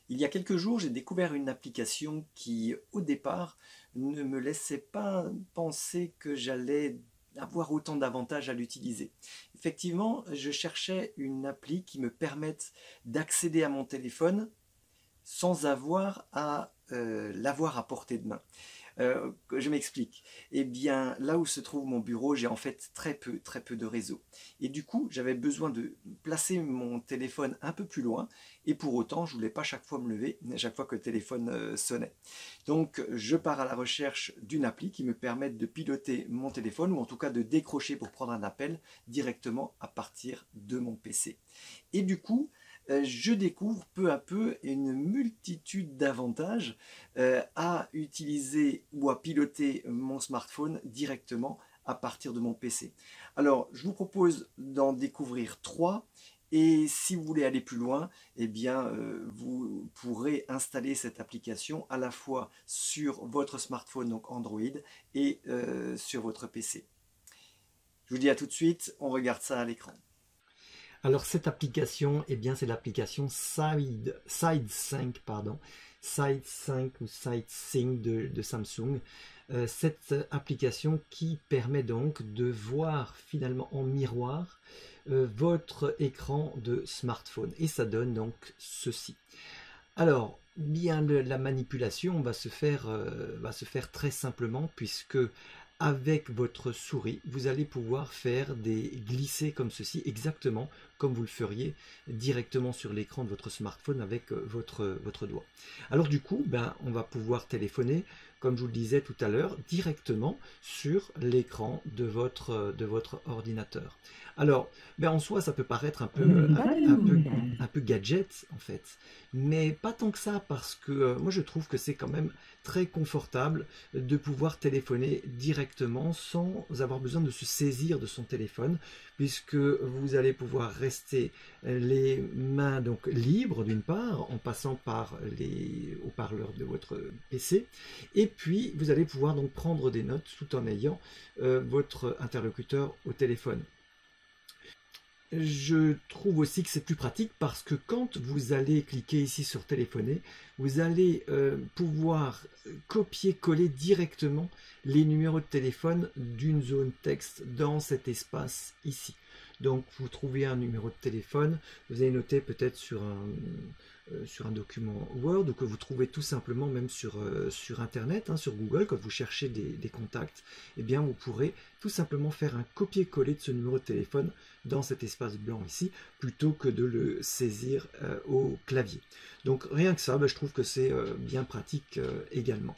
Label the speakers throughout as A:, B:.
A: Il y a quelques jours, j'ai découvert une application qui, au départ, ne me laissait pas penser que j'allais avoir autant d'avantages à l'utiliser. Effectivement, je cherchais une appli qui me permette d'accéder à mon téléphone sans avoir à l'avoir à portée de main. Je m'explique. Eh bien, là où se trouve mon bureau, j'ai en fait très peu de réseau. Et du coup, j'avais besoin de placer mon téléphone un peu plus loin. Et pour autant, je voulais pas chaque fois me lever, chaque fois que le téléphone sonnait. Donc, je pars à la recherche d'une appli qui me permette de piloter mon téléphone, ou en tout cas de décrocher pour prendre un appel directement à partir de mon PC. Et du coup, je découvre peu à peu une multitude d'avantages à utiliser ou à piloter mon smartphone directement à partir de mon PC. Alors, je vous propose d'en découvrir trois. Et si vous voulez aller plus loin, eh bien, vous pourrez installer cette application à la fois sur votre smartphone, donc Android, et sur votre PC. Je vous dis à tout de suite, on regarde ça à l'écran.
B: Alors cette application, eh bien c'est l'application SideSync, pardon, SideSync ou SideSync de Samsung. Cette application qui permet donc de voir finalement en miroir votre écran de smartphone. Et ça donne donc ceci. Alors, bien la manipulation va se faire très simplement puisque avec votre souris, vous allez pouvoir faire des glissés comme ceci, exactement comme vous le feriez directement sur l'écran de votre smartphone avec votre doigt. Alors du coup, on va pouvoir téléphoner, comme je vous le disais tout à l'heure, directement sur l'écran de votre ordinateur. Alors, en soi, ça peut paraître un peu gadget, en fait, mais pas tant que ça, parce que moi, je trouve que c'est quand même très confortable de pouvoir téléphoner directement sans avoir besoin de se saisir de son téléphone, puisque vous allez pouvoir rester les mains donc libres d'une part, en passant par les haut-parleurs de votre PC, et puis vous allez pouvoir donc prendre des notes tout en ayant votre interlocuteur au téléphone. Je trouve aussi que c'est plus pratique parce que quand vous allez cliquer ici sur téléphoner, vous allez pouvoir copier-coller directement les numéros de téléphone d'une zone texte dans cet espace ici. Donc vous trouvez un numéro de téléphone, vous allez noter peut-être sur un document Word ou que vous trouvez tout simplement même sur Internet, sur Google, quand vous cherchez des contacts, eh bien vous pourrez tout simplement faire un copier-coller de ce numéro de téléphone dans cet espace blanc ici, plutôt que de le saisir au clavier. Donc rien que ça, je trouve que c'est bien pratique également.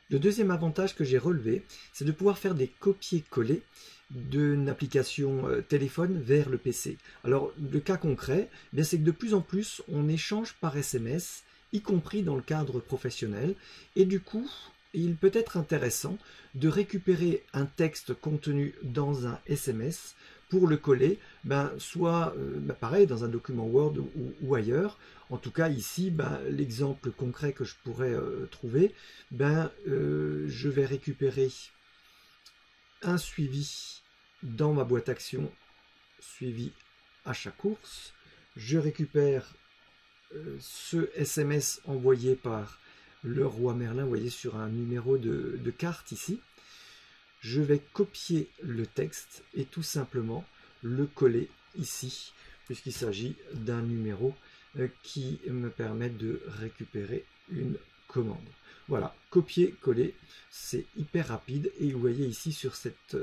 B: Le deuxième avantage que j'ai relevé, c'est de pouvoir faire des copier-coller d'une application téléphone vers le PC. Alors le cas concret, c'est que de plus en plus on échange par SMS, y compris dans le cadre professionnel, et du coup il peut être intéressant de récupérer un texte contenu dans un SMS pour le coller, soit pareil dans un document Word ou ailleurs. En tout cas ici, l'exemple concret que je pourrais trouver, je vais récupérer un suivi dans ma boîte action, suivi achat course. Je récupère ce SMS envoyé par le roi Merlin, vous voyez, sur un numéro de carte ici. Je vais copier le texte et tout simplement le coller ici, puisqu'il s'agit d'un numéro qui me permet de récupérer une commande. Voilà, copier-coller, c'est hyper rapide et vous voyez ici sur cette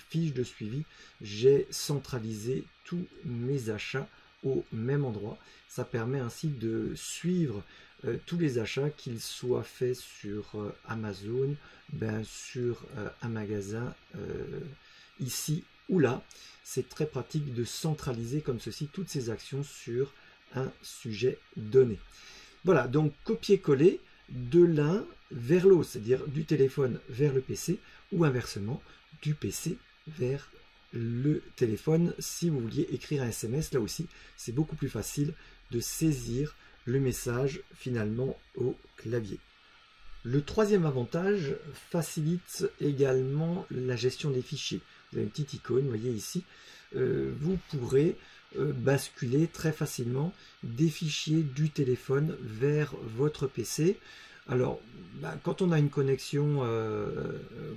B: fiche de suivi, j'ai centralisé tous mes achats au même endroit. Ça permet ainsi de suivre tous les achats, qu'ils soient faits sur Amazon, sur un magasin ici ou là. C'est très pratique de centraliser comme ceci toutes ces actions sur un sujet donné. Voilà, donc copier-coller de l'un vers l'autre, c'est-à-dire du téléphone vers le PC ou inversement du PC vers le téléphone. Si vous vouliez écrire un SMS, là aussi c'est beaucoup plus facile de saisir le message finalement au clavier. Le troisième avantage facilite également la gestion des fichiers. Vous avez une petite icône, vous voyez ici, vous pourrez basculer très facilement des fichiers du téléphone vers votre PC. Alors, quand on a une connexion,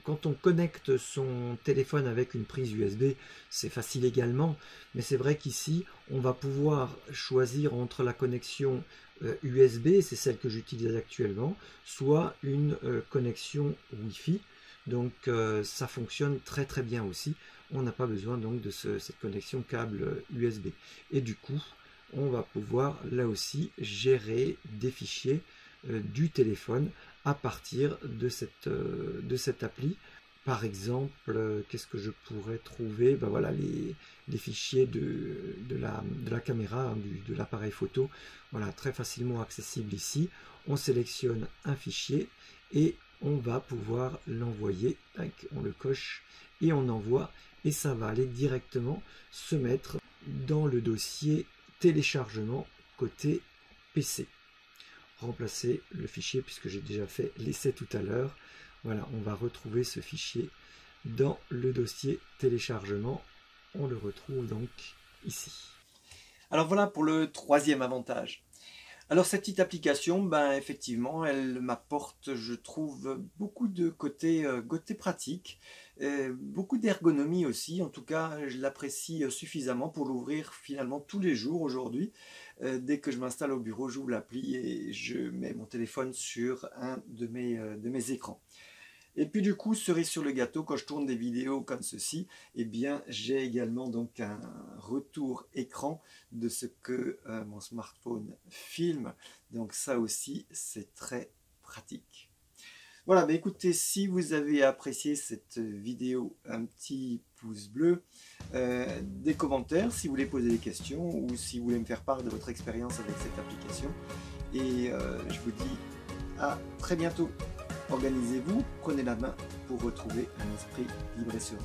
B: quand on connecte son téléphone avec une prise USB, c'est facile également, mais c'est vrai qu'ici, on va pouvoir choisir entre la connexion USB, c'est celle que j'utilise actuellement, soit une connexion Wi-Fi. Donc, ça fonctionne très très bien aussi. On n'a pas besoin donc de cette connexion câble USB. Et du coup, on va pouvoir là aussi gérer des fichiers du téléphone à partir de cette appli. Par exemple, qu'est-ce que je pourrais trouver? Ben voilà, les fichiers de la caméra, hein, de l'appareil photo, voilà, très facilement accessible ici. On sélectionne un fichier et on va pouvoir l'envoyer. On le coche et on envoie, et ça va aller directement se mettre dans le dossier téléchargement côté PC. Remplacer le fichier puisque j'ai déjà fait l'essai tout à l'heure. Voilà, on va retrouver ce fichier dans le dossier téléchargement. On le retrouve donc ici.
A: Alors voilà pour le troisième avantage. Alors cette petite application, effectivement, elle m'apporte, je trouve, beaucoup de côté pratique, beaucoup d'ergonomie aussi. En tout cas, je l'apprécie suffisamment pour l'ouvrir finalement tous les jours aujourd'hui. Dès que je m'installe au bureau, j'ouvre l'appli et je mets mon téléphone sur un de mes écrans. Et puis du coup, cerise sur le gâteau, quand je tourne des vidéos comme ceci, eh bien j'ai également donc un retour écran de ce que mon smartphone filme. Donc ça aussi, c'est très pratique. Voilà, écoutez, si vous avez apprécié cette vidéo, un petit pouce bleu, des commentaires si vous voulez poser des questions ou si vous voulez me faire part de votre expérience avec cette application. Et je vous dis à très bientôt. Organisez-vous, prenez la main pour retrouver un esprit libre et serein.